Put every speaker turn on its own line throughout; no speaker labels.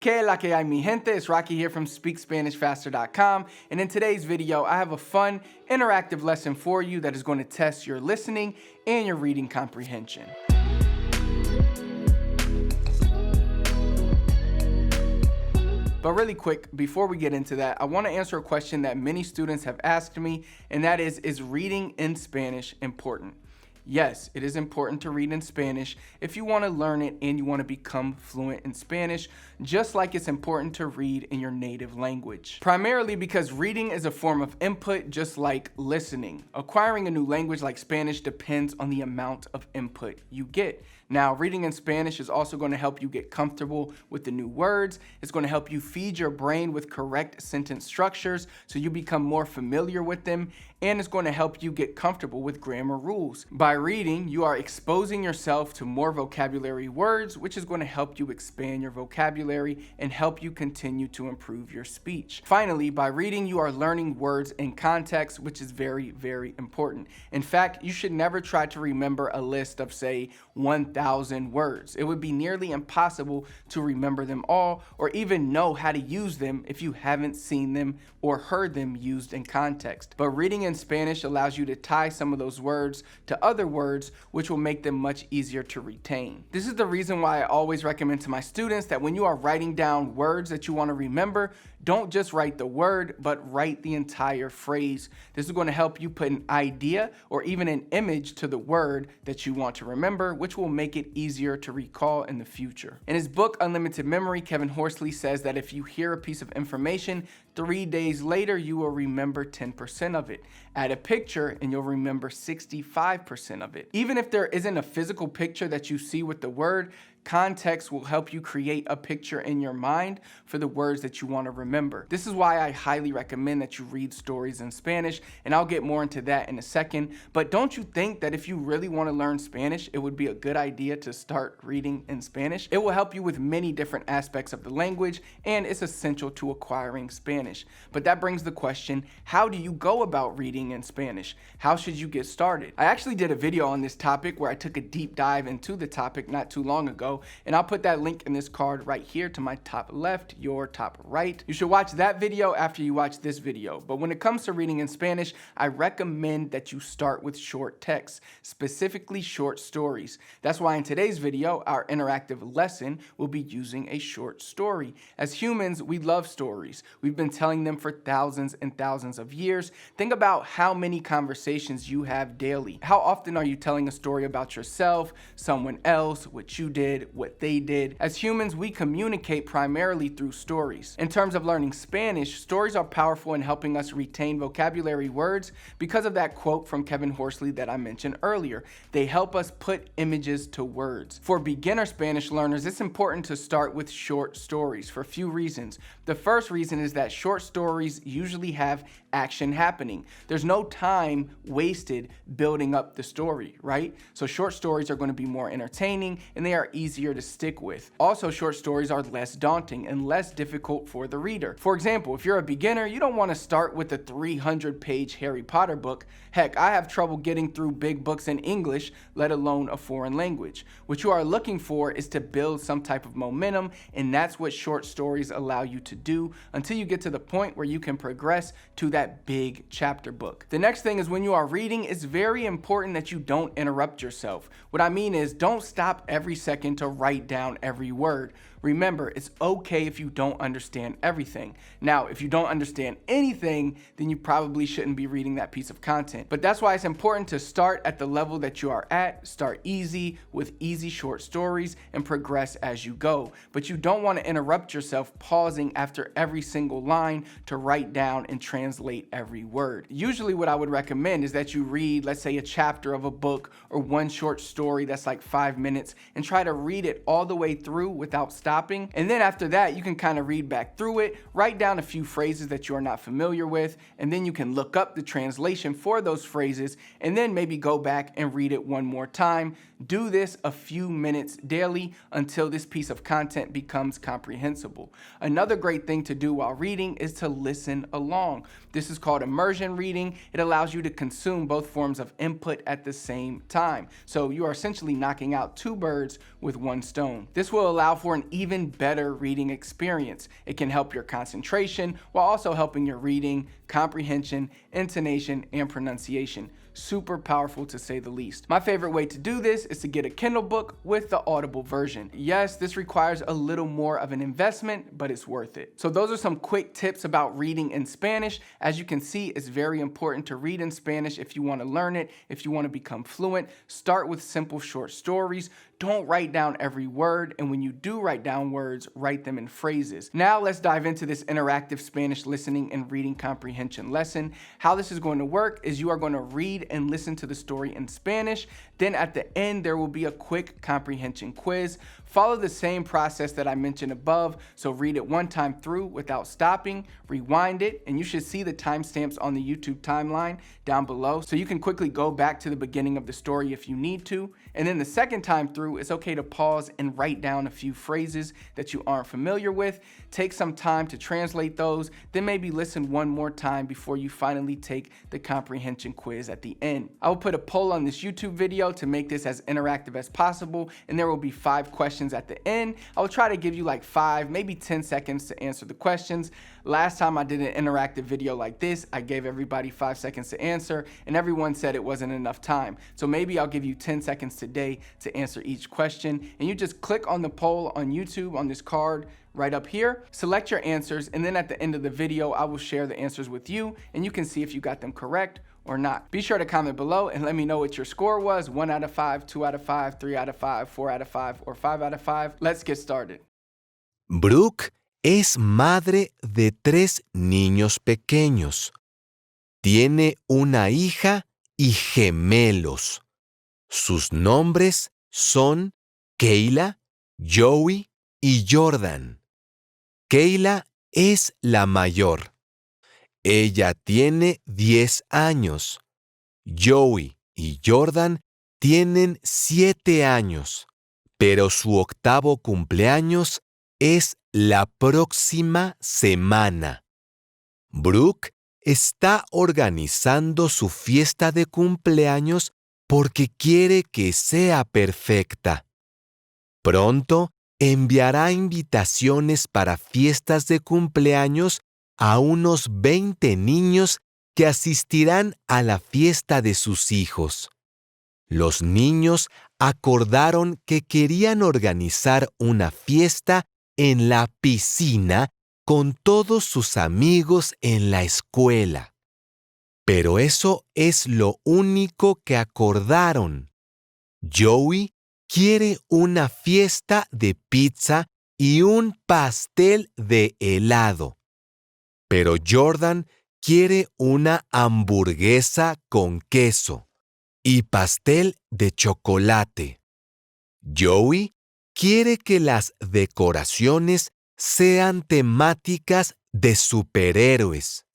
Que la que hay, mi gente? It's Rocky here from SpeakSpanishFaster.com, and in today's video, I have a fun, interactive lesson for you that is going to test your listening and your reading comprehension. But really quick, before we get into that, I want to answer a question that many students have asked me, and that is reading in Spanish important? Yes, it is important to read in Spanish if you want to learn it and you want to become fluent in Spanish, just like it's important to read in your native language. Primarily because reading is a form of input, just like listening. Acquiring a new language like Spanish depends on the amount of input you get. Now, reading in Spanish is also going to help you get comfortable with the new words. It's going to help you feed your brain with correct sentence structures so you become more familiar with them, and it's going to help you get comfortable with grammar rules. By reading, you are exposing yourself to more vocabulary words, which is going to help you expand your vocabulary and help you continue to improve your speech. Finally, by reading, you are learning words in context, which is very, very important. In fact, you should never try to remember a list of, say, 1,000 words. It would be nearly impossible to remember them all or even know how to use them if you haven't seen them or heard them used in context. But reading in Spanish allows you to tie some of those words to other words, which will make them much easier to retain. This is the reason why I always recommend to my students that when you are writing down words that you want to remember, don't just write the word, but write the entire phrase. This is going to help you put an idea or even an image to the word that you want to remember, which will make it easier to recall in the future. In his book, Unlimited Memory, Kevin Horsley says that if you hear a piece of information, 3 days later, you will remember 10% of it. Add a picture and you'll remember 65% of it. Even if there isn't a physical picture that you see with the word, context will help you create a picture in your mind for the words that you want to remember. This is why I highly recommend that you read stories in Spanish, and I'll get more into that in a second. But don't you think that if you really want to learn Spanish, it would be a good idea to start reading in Spanish? It will help you with many different aspects of the language, and it's essential to acquiring Spanish. But that brings the question, how do you go about reading in Spanish? How should you get started? I actually did a video on this topic where I took a deep dive into the topic not too long ago, and I'll put that link in this card right here to my top left, your top right. You should watch that video after you watch this video. But when it comes to reading in Spanish, I recommend that you start with short text, specifically short stories. That's why in today's video, our interactive lesson will be using a short story. As humans, we love stories. We've been telling them for thousands and thousands of years. Think about how many conversations you have daily. How often are you telling a story about yourself, someone else, what you did, what they did? As humans, we communicate primarily through stories. In terms of learning Spanish, stories are powerful in helping us retain vocabulary words because of that quote from Kevin Horsley that I mentioned earlier. They help us put images to words. For beginner Spanish learners, it's important to start with short stories for a few reasons. The first reason is that short stories usually have action happening. There's no time wasted building up the story, right? So short stories are going to be more entertaining and they are easier to stick with. Also, short stories are less daunting and less difficult for the reader. For example, if you're a beginner, you don't want to start with a 300-page Harry Potter book. Heck, I have trouble getting through big books in English, let alone a foreign language. What you are looking for is to build some type of momentum, and that's what short stories allow you to do until you get to the point where you can progress to that big chapter book. The next thing is when you are reading, it's very important that you don't interrupt yourself. What I mean is don't stop every second to write down every word. Remember, it's okay if you don't understand everything. Now, if you don't understand anything, then you probably shouldn't be reading that piece of content. But that's why it's important to start at the level that you are at, start easy with easy short stories, and progress as you go. But you don't want to interrupt yourself pausing after every single line to write down and translate every word. Usually what I would recommend is that you read, let's say, a chapter of a book or one short story that's like 5 minutes and try to read it all the way through without stopping. And then after that, you can kind of read back through it, write down a few phrases that you are not familiar with, and then you can look up the translation for those phrases and then maybe go back and read it one more time Do this a few minutes daily until this piece of content becomes comprehensible. Another great thing to do while reading is to listen along. This is called immersion reading. It allows you to consume both forms of input at the same time. So you are essentially knocking out two birds with one stone. This will allow for an even better reading experience. It can help your concentration while also helping your reading, comprehension, intonation, and pronunciation. Super powerful to say the least. My favorite way to do this is to get a Kindle book with the Audible version. Yes, this requires a little more of an investment, but it's worth it. So those are some quick tips about reading in Spanish. As you can see, it's very important to read in Spanish if you want to learn it, if you want to become fluent. Start with simple short stories. Don't write down every word, and when you do write down words, write them in phrases. Now let's dive into this interactive Spanish listening and reading comprehension lesson. How this is going to work is you are going to read and listen to the story in Spanish. Then at the end, there will be a quick comprehension quiz. Follow the same process that I mentioned above. So read it one time through without stopping, rewind it, and you should see the timestamps on the YouTube timeline down below. So you can quickly go back to the beginning of the story if you need to. And then the second time through, it's okay to pause and write down a few phrases that you aren't familiar with. Take some time to translate those, then maybe listen one more time before you finally take the comprehension quiz at the end. I will put a poll on this YouTube video to make this as interactive as possible, and there will be 5 questions at the end. I will try to give you like 5, maybe 10 seconds to answer the questions. Last time I did an interactive video like this, I gave everybody 5 seconds to answer, and everyone said it wasn't enough time. So maybe I'll give you 10 seconds today to answer each question, and you just click on the poll on YouTube on this card right up here, select your answers, and then at the end of the video, I will share the answers with you, and you can see if you got them correct or not. Be sure to comment below and let me know what your score was: 1 out of 5, 2 out of 5, 3 out of 5, 4 out of 5, or 5 out of 5. Let's get started.
Brooke es madre de 3 niños pequeños. Tiene una hija y gemelos. Sus nombres son Kayla, Joey y Jordan. Kayla es la mayor. Ella tiene 10 años. Joey y Jordan tienen 7 años, pero su octavo cumpleaños es la próxima semana. Brooke está organizando su fiesta de cumpleaños porque quiere que sea perfecta. Pronto enviará invitaciones para fiestas de cumpleaños a unos 20 niños que asistirán a la fiesta de sus hijos. Los niños acordaron que querían organizar una fiesta en la piscina con todos sus amigos en la escuela. Pero eso es lo único que acordaron. Joey quiere una fiesta de pizza y un pastel de helado. Pero Jordan quiere una hamburguesa con queso y pastel de chocolate. Joey quiere que las decoraciones sean temáticas de superhéroes,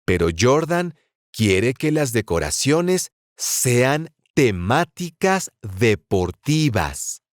pero Jordan quiere que las decoraciones sean temáticas deportivas.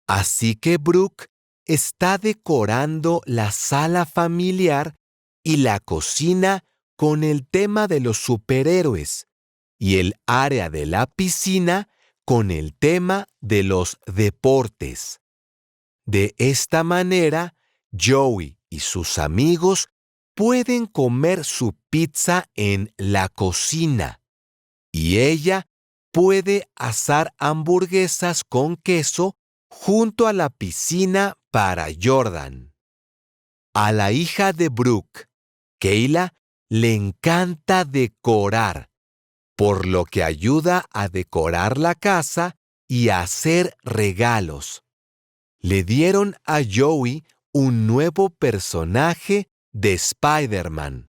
Así que Brooke está decorando la sala familiar y la cocina con el tema de los superhéroes y el área de la piscina con el tema de los deportes. De esta manera, Joey y sus amigos pueden comer su pizza en la cocina y ella puede asar hamburguesas con queso junto a la piscina para Jordan. A la hija de Brooke, Kayla, le encanta decorar, por lo que ayuda a decorar la casa y a hacer regalos. Le dieron a Joey un nuevo personaje de Spider-Man.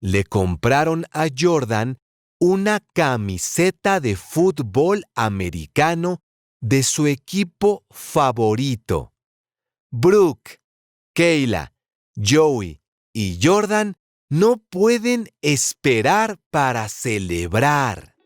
Le compraron a Jordan una camiseta de fútbol americano de su equipo favorito. Brooke, Kayla, Joey y Jordan no pueden esperar para celebrar.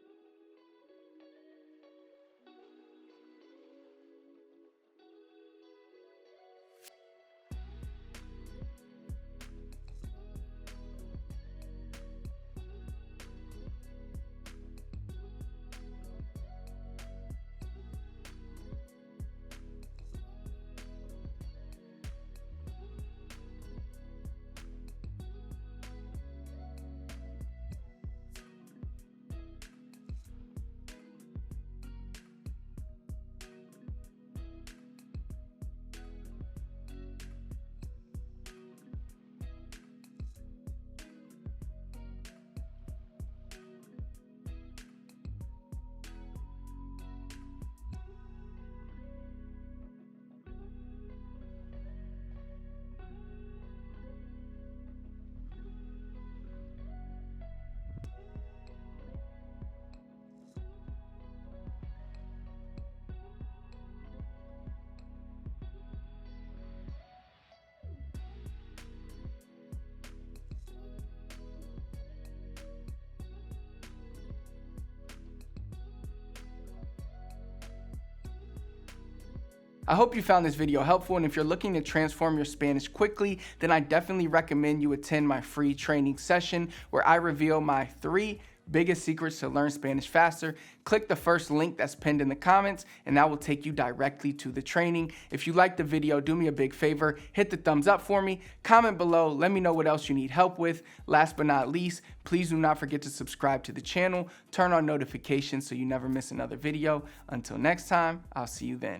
I hope you found this video helpful, and if you're looking to transform your Spanish quickly, then I definitely recommend you attend my free training session where I reveal my 3 biggest secrets to learn Spanish faster. Click the first link that's pinned in the comments and that will take you directly to the training. If you liked the video, do me a big favor, hit the thumbs up for me, comment below, let me know what else you need help with. Last but not least, please do not forget to subscribe to the channel, turn on notifications so you never miss another video. Until next time, I'll see you then.